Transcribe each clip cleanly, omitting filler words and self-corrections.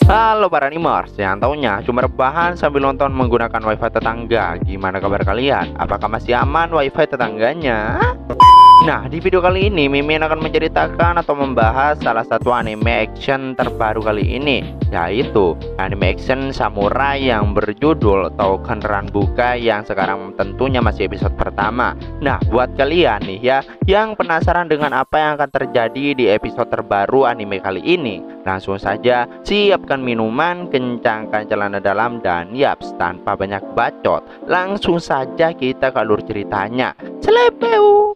Halo para animers, yang taunya cuma rebahan sambil nonton menggunakan wifi tetangga. Gimana kabar kalian? Apakah masih aman wifi tetangganya? Nah, di video kali ini Mimin akan menceritakan atau membahas salah satu anime action terbaru kali ini, yaitu anime action samurai yang berjudul Touken Ranbuka, yang sekarang tentunya masih episode pertama. Nah, buat kalian nih ya yang penasaran dengan apa yang akan terjadi di episode terbaru anime kali ini, langsung saja siapkan minuman, kencangkan celana dalam, dan yaps, tanpa banyak bacot, langsung saja kita ke alur ceritanya. Selepeu.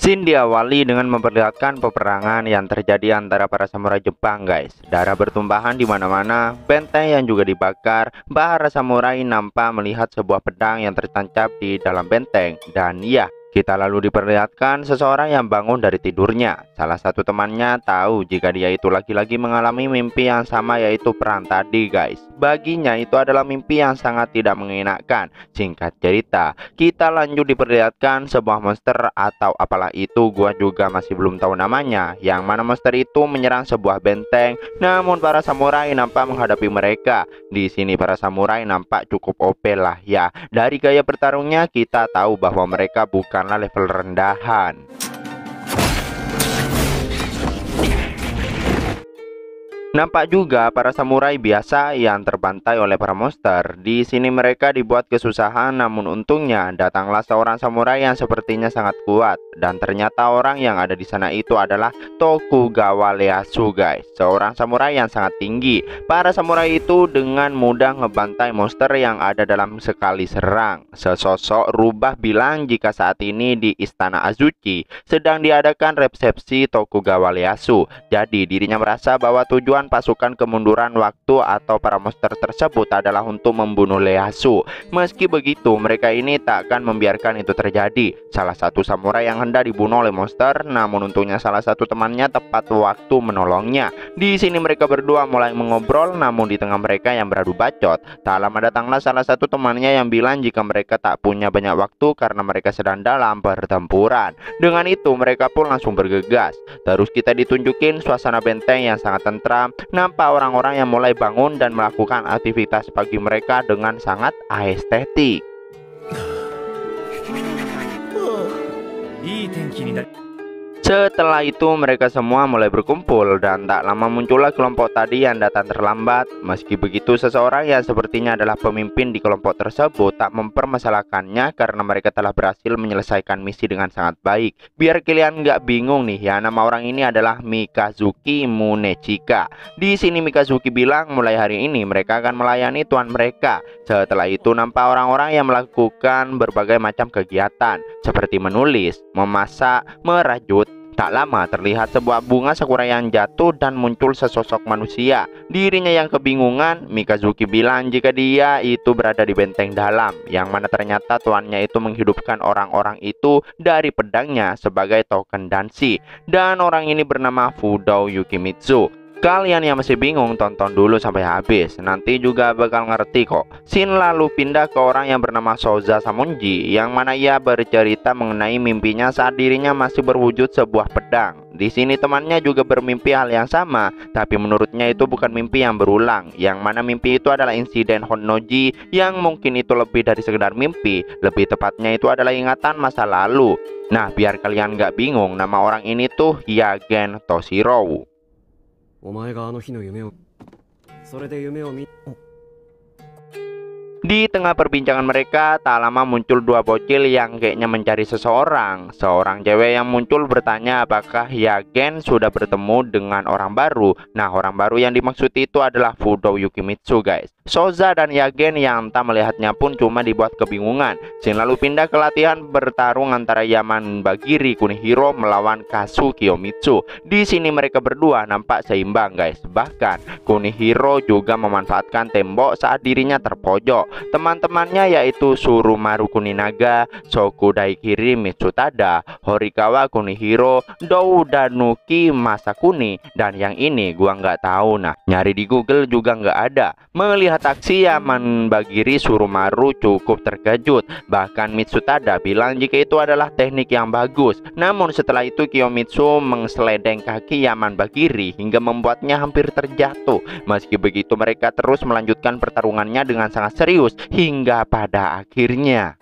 Scene diawali dengan memperlihatkan peperangan yang terjadi antara para samurai Jepang, guys. Darah bertumpahan di mana-mana, benteng yang juga dibakar. Para samurai nampak melihat sebuah pedang yang tertancap di dalam benteng. Dan ya, kita lalu diperlihatkan seseorang yang bangun dari tidurnya. Salah satu temannya tahu jika dia itu lagi-lagi mengalami mimpi yang sama, yaitu perang tadi, guys. Baginya itu adalah mimpi yang sangat tidak mengenakan. Singkat cerita, kita lanjut diperlihatkan sebuah monster atau apalah itu, gua juga masih belum tahu namanya. Yang mana monster itu menyerang sebuah benteng, namun para samurai nampak menghadapi mereka. Di sini para samurai nampak cukup OP lah ya. Dari gaya bertarungnya kita tahu bahwa mereka bukanlah level rendahan. Nampak juga para samurai biasa yang terbantai oleh para monster. Di sini mereka dibuat kesusahan, namun untungnya datanglah seorang samurai yang sepertinya sangat kuat. Dan ternyata orang yang ada di sana itu adalah Tokugawa Ieyasu, guys. Seorang samurai yang sangat tinggi. Para samurai itu dengan mudah ngebantai monster yang ada dalam sekali serang. Sesosok rubah bilang jika saat ini di Istana Azuchi sedang diadakan resepsi Tokugawa Ieyasu. Jadi dirinya merasa bahwa tujuan pasukan kemunduran waktu atau para monster tersebut adalah untuk membunuh Ieyasu. Meski begitu, mereka ini tak akan membiarkan itu terjadi. Salah satu samurai yang hendak dibunuh oleh monster, namun untungnya salah satu temannya tepat waktu menolongnya. Di sini mereka berdua mulai mengobrol, namun di tengah mereka yang beradu bacot, tak lama datanglah salah satu temannya yang bilang jika mereka tak punya banyak waktu karena mereka sedang dalam pertempuran. Dengan itu mereka pun langsung bergegas. Terus kita ditunjukin suasana benteng yang sangat tentram. Nampak orang-orang yang mulai bangun dan melakukan aktivitas pagi mereka dengan sangat estetik. Setelah itu mereka semua mulai berkumpul dan tak lama muncullah kelompok tadi yang datang terlambat. Meski begitu, seseorang yang sepertinya adalah pemimpin di kelompok tersebut tak mempermasalahkannya karena mereka telah berhasil menyelesaikan misi dengan sangat baik. Biar kalian nggak bingung nih ya, nama orang ini adalah Mikazuki Munechika. Di sini Mikazuki bilang mulai hari ini mereka akan melayani tuan mereka. Setelah itu nampak orang-orang yang melakukan berbagai macam kegiatan seperti menulis, memasak, merajut. Tak lama terlihat sebuah bunga sakura yang jatuh dan muncul sesosok manusia. Dirinya yang kebingungan, Mikazuki bilang jika dia itu berada di benteng dalam, yang mana ternyata tuannya itu menghidupkan orang-orang itu dari pedangnya sebagai token dansi. Dan orang ini bernama Fudou Yukimitsu. Kalian yang masih bingung, tonton dulu sampai habis, nanti juga bakal ngerti kok. Scene lalu pindah ke orang yang bernama Souza Samonji, yang mana ia bercerita mengenai mimpinya saat dirinya masih berwujud sebuah pedang. Di sini temannya juga bermimpi hal yang sama, tapi menurutnya itu bukan mimpi yang berulang, yang mana mimpi itu adalah insiden Honnoji, yang mungkin itu lebih dari sekedar mimpi, lebih tepatnya itu adalah ingatan masa lalu. Nah, biar kalian nggak bingung, nama orang ini tuh Yagen Toshiro. Di tengah perbincangan mereka, tak lama muncul dua bocil yang kayaknya mencari seseorang. Seorang cewek yang muncul bertanya apakah Yagen sudah bertemu dengan orang baru. Nah, orang baru yang dimaksud itu adalah Fudou Yukimitsu, guys. Souza dan Yagen yang tak melihatnya pun cuma dibuat kebingungan. Scene lalu pindah ke latihan bertarung antara Yaman Bagiri Kunihiro melawan Kazu Kiyomitsu. Di sini mereka berdua nampak seimbang, guys. Bahkan Kunihiro juga memanfaatkan tembok saat dirinya terpojok. Teman-temannya yaitu Surumaru Kuninaga, Sokudai-kiri Mitsutada, Horikawa Kunihiro, Doudanuki Masakuni, dan yang ini gua nggak tahu. Nah, nyari di Google juga nggak ada. Melihat aksi Yaman Bagiri, Surumaru cukup terkejut. Bahkan Mitsutada bilang jika itu adalah teknik yang bagus. Namun setelah itu Kiyomitsu mengseledeng kaki Yaman Bagiri hingga membuatnya hampir terjatuh. Meski begitu mereka terus melanjutkan pertarungannya dengan sangat serius hingga pada akhirnya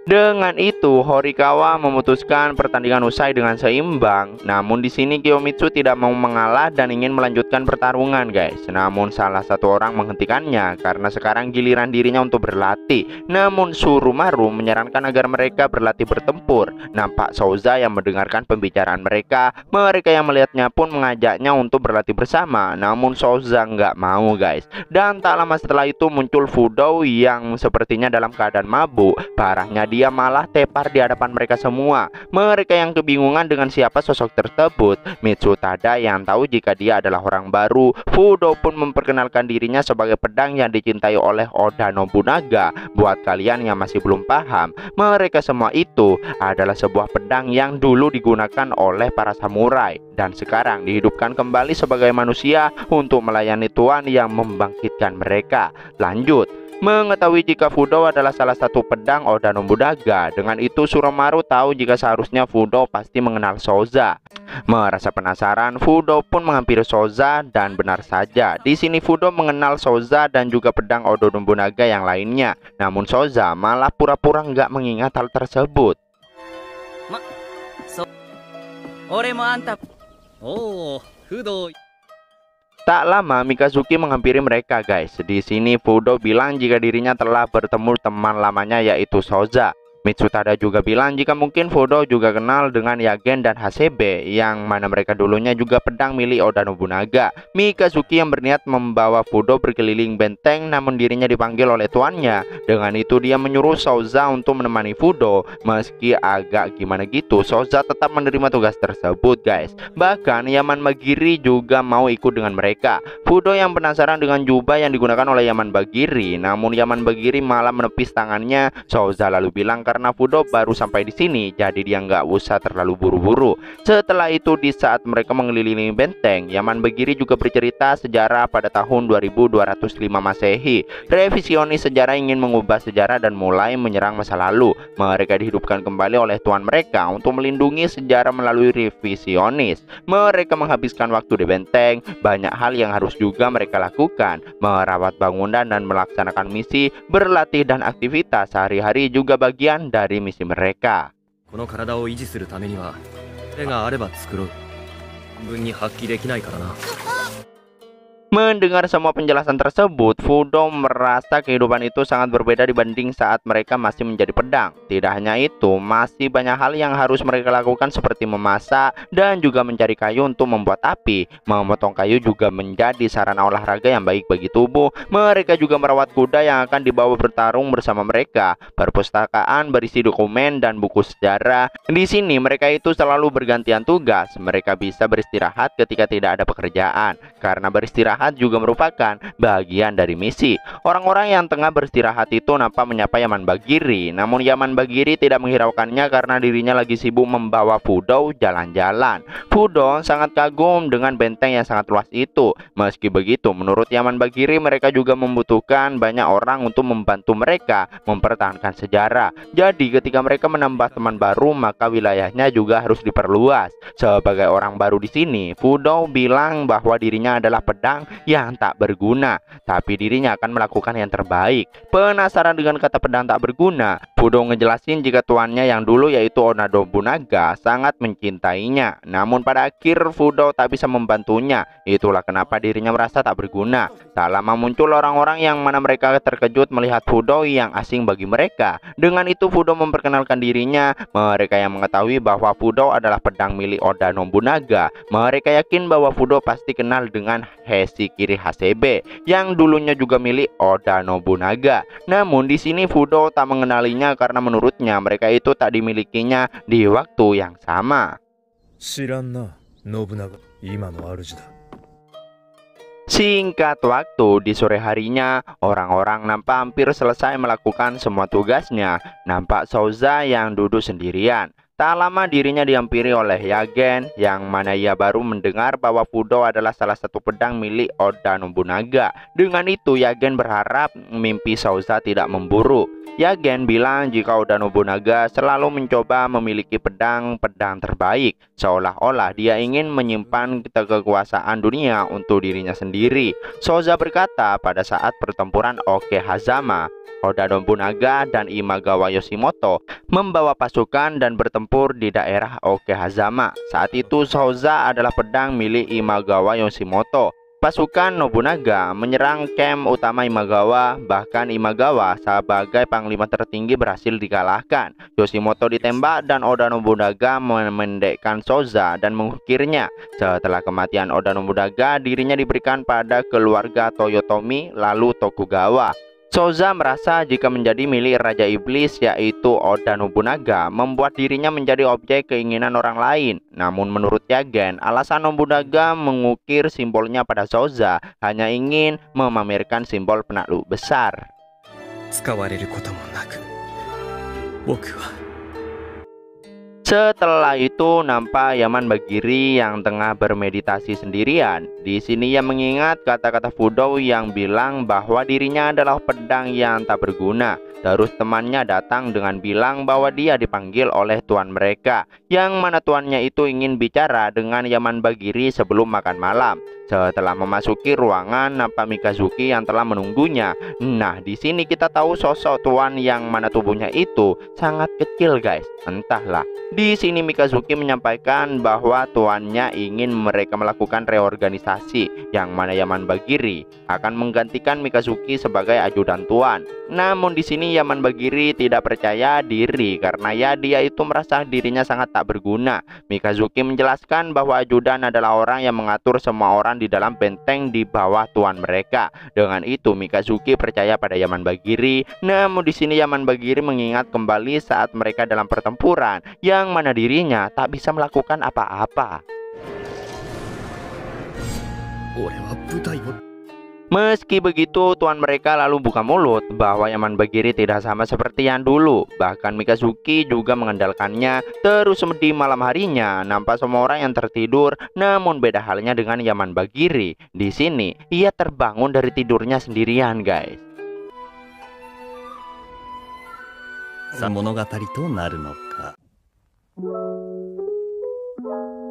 dengan itu, Horikawa memutuskan pertandingan usai dengan seimbang. Namun di sini Kiyomitsu tidak mau mengalah dan ingin melanjutkan pertarungan, guys. Namun salah satu orang menghentikannya karena sekarang giliran dirinya untuk berlatih. Namun Surumaru menyarankan agar mereka berlatih bertempur. Nampak Souza yang mendengarkan pembicaraan mereka. Mereka yang melihatnya pun mengajaknya untuk berlatih bersama. Namun Souza nggak mau, guys. Dan tak lama setelah itu muncul Fudo yang sepertinya dalam keadaan mabuk. Parahnya dia malah tepar di hadapan mereka semua. Mereka yang kebingungan dengan siapa sosok tersebut. Mitsutada yang tahu jika dia adalah orang baru. Fudo pun memperkenalkan dirinya sebagai pedang yang dicintai oleh Oda Nobunaga. Buat kalian yang masih belum paham, mereka semua itu adalah sebuah pedang yang dulu digunakan oleh para samurai dan sekarang dihidupkan kembali sebagai manusia untuk melayani tuan yang membangkitkan mereka. Lanjut, mengetahui jika Fudo adalah salah satu pedang Oda Nobunaga. Dengan itu Surumaru tahu jika seharusnya Fudo pasti mengenal Souza. Merasa penasaran, Fudo pun menghampiri Souza dan benar saja. Di sini Fudo mengenal Souza dan juga pedang Oda Nobunaga yang lainnya. Namun Souza malah pura-pura nggak mengingat hal tersebut. Oh, Fudo. Tak lama Mikazuki menghampiri mereka, guys. Di sini Fudo bilang jika dirinya telah bertemu teman lamanya yaitu Souza. Mitsutada juga bilang jika mungkin Fudo juga kenal dengan Yagen dan Hasebe yang mana mereka dulunya juga pedang milik Oda Nobunaga. Mikazuki yang berniat membawa Fudo berkeliling benteng namun dirinya dipanggil oleh tuannya. Dengan itu dia menyuruh Souza untuk menemani Fudo. Meski agak gimana gitu, Souza tetap menerima tugas tersebut, guys. Bahkan Yaman Bagiri juga mau ikut dengan mereka. Fudo yang penasaran dengan jubah yang digunakan oleh Yaman Bagiri, namun Yaman Bagiri malah menepis tangannya. Souza lalu bilang karena Fudo baru sampai di sini, jadi dia nggak usah terlalu buru-buru. Setelah itu di saat mereka mengelilingi benteng, Yaman Bagiri juga bercerita sejarah pada tahun 2205 Masehi. Revisionis sejarah ingin mengubah sejarah dan mulai menyerang masa lalu. Mereka dihidupkan kembali oleh tuan mereka untuk melindungi sejarah melalui revisionis. Mereka menghabiskan waktu di benteng, banyak hal yang harus juga mereka lakukan, merawat bangunan dan melaksanakan misi, berlatih dan aktivitas sehari-hari juga bagian dari misi mereka. Mendengar semua penjelasan tersebut, Fudo merasa kehidupan itu sangat berbeda dibanding saat mereka masih menjadi pedang. Tidak hanya itu, masih banyak hal yang harus mereka lakukan seperti memasak dan juga mencari kayu untuk membuat api. Memotong kayu juga menjadi sarana olahraga yang baik bagi tubuh. Mereka juga merawat kuda yang akan dibawa bertarung bersama mereka. Perpustakaan berisi dokumen dan buku sejarah. Di sini mereka itu selalu bergantian tugas. Mereka bisa beristirahat ketika tidak ada pekerjaan. Karena beristirahat juga merupakan bagian dari misi. Orang-orang yang tengah beristirahat itu nampak menyapa Yaman Bagiri. Namun Yaman Bagiri tidak menghiraukannya karena dirinya lagi sibuk membawa Fudo jalan-jalan. Fudo sangat kagum dengan benteng yang sangat luas itu. Meski begitu, menurut Yaman Bagiri mereka juga membutuhkan banyak orang untuk membantu mereka mempertahankan sejarah. Jadi ketika mereka menambah teman baru, maka wilayahnya juga harus diperluas. Sebagai orang baru di sini, Fudo bilang bahwa dirinya adalah pedang yang tak berguna, tapi dirinya akan melakukan yang terbaik. Penasaran dengan kata pedang tak berguna, Fudo ngejelasin jika tuannya yang dulu yaitu Oda Nobunaga sangat mencintainya. Namun pada akhir Fudo tak bisa membantunya. Itulah kenapa dirinya merasa tak berguna. Tak lama muncul orang-orang yang mana mereka terkejut melihat Fudo yang asing bagi mereka. Dengan itu Fudo memperkenalkan dirinya. Mereka yang mengetahui bahwa Fudo adalah pedang milik Oda Nobunaga. Mereka yakin bahwa Fudo pasti kenal dengan Heshikiri Hasebe yang dulunya juga milik Oda Nobunaga. Namun di sini Fudo tak mengenalinya karena menurutnya mereka itu tak dimilikinya di waktu yang sama. Shiran na, Nobunaga. 今の主だ。 Singkat waktu, di sore harinya, orang-orang nampak hampir selesai melakukan semua tugasnya. Nampak Souza yang duduk sendirian. Tak lama dirinya dihampiri oleh Yagen, yang mana ia baru mendengar bahwa Fudo adalah salah satu pedang milik Oda Nobunaga. Dengan itu, Yagen berharap mimpi Souza tidak memburuk. Yagen bilang jika Oda Nobunaga selalu mencoba memiliki pedang-pedang terbaik, seolah-olah dia ingin menyimpan kekuasaan dunia untuk dirinya sendiri. Souza berkata pada saat pertempuran Okehazama, Oda Nobunaga dan Imagawa Yoshimoto membawa pasukan dan bertempur di daerah Okehazama. Saat itu Souza adalah pedang milik Imagawa Yoshimoto. Pasukan Nobunaga menyerang camp utama Imagawa, bahkan Imagawa sebagai panglima tertinggi berhasil dikalahkan. Yoshimoto ditembak dan Oda Nobunaga memendekkan Souza dan mengukirnya. Setelah kematian Oda Nobunaga, dirinya diberikan pada keluarga Toyotomi lalu Tokugawa. Souza merasa jika menjadi milik Raja Iblis yaitu Oda Nobunaga membuat dirinya menjadi objek keinginan orang lain. Namun menurut Yagen, alasan Nobunaga mengukir simbolnya pada Souza hanya ingin memamerkan simbol penakluk besar. 使われることもなく、僕は Setelah itu nampak Yaman Bagiri yang tengah bermeditasi sendirian. Di sini ia mengingat kata-kata Fudo yang bilang bahwa dirinya adalah pedang yang tak berguna. Terus temannya datang dengan bilang bahwa dia dipanggil oleh tuan mereka, yang mana tuannya itu ingin bicara dengan Yaman Bagiri sebelum makan malam. Setelah memasuki ruangan, nampak Mikazuki yang telah menunggunya. Nah, di sini kita tahu sosok tuan yang mana tubuhnya itu sangat kecil, guys. Entahlah. Di sini Mikazuki menyampaikan bahwa tuannya ingin mereka melakukan reorganisasi, yang mana Yaman Bagiri akan menggantikan Mikazuki sebagai ajudan tuan. Namun di sini Yaman Bagiri tidak percaya diri karena ya dia itu merasa dirinya sangat tak berguna. Mikazuki menjelaskan bahwa ajudan adalah orang yang mengatur semua orang di dalam benteng di bawah tuan mereka. Dengan itu Mikazuki percaya pada Yaman Bagiri. Namun di sini Yaman Bagiri mengingat kembali saat mereka dalam pertempuran, yang mana dirinya tak bisa melakukan apa-apa. Meski begitu, tuan mereka lalu buka mulut bahwa Yaman Bagiri tidak sama seperti yang dulu. Bahkan Mikazuki juga mengandalkannya. Terus di malam harinya, nampak semua orang yang tertidur. Namun beda halnya dengan Yaman Bagiri. Di sini, ia terbangun dari tidurnya sendirian, guys. 物語となるのか。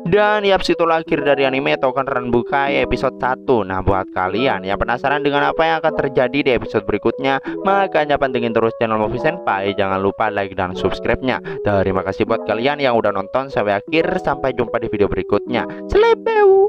Dan ya, itulah akhir dari anime Toukan Ranbukai episode 1. Nah, buat kalian yang penasaran dengan apa yang akan terjadi di episode berikutnya, makanya pantengin terus channel Movie Senpai. Jangan lupa like dan subscribe-nya. Terima kasih buat kalian yang udah nonton sampai akhir. Sampai jumpa di video berikutnya. Selepeu.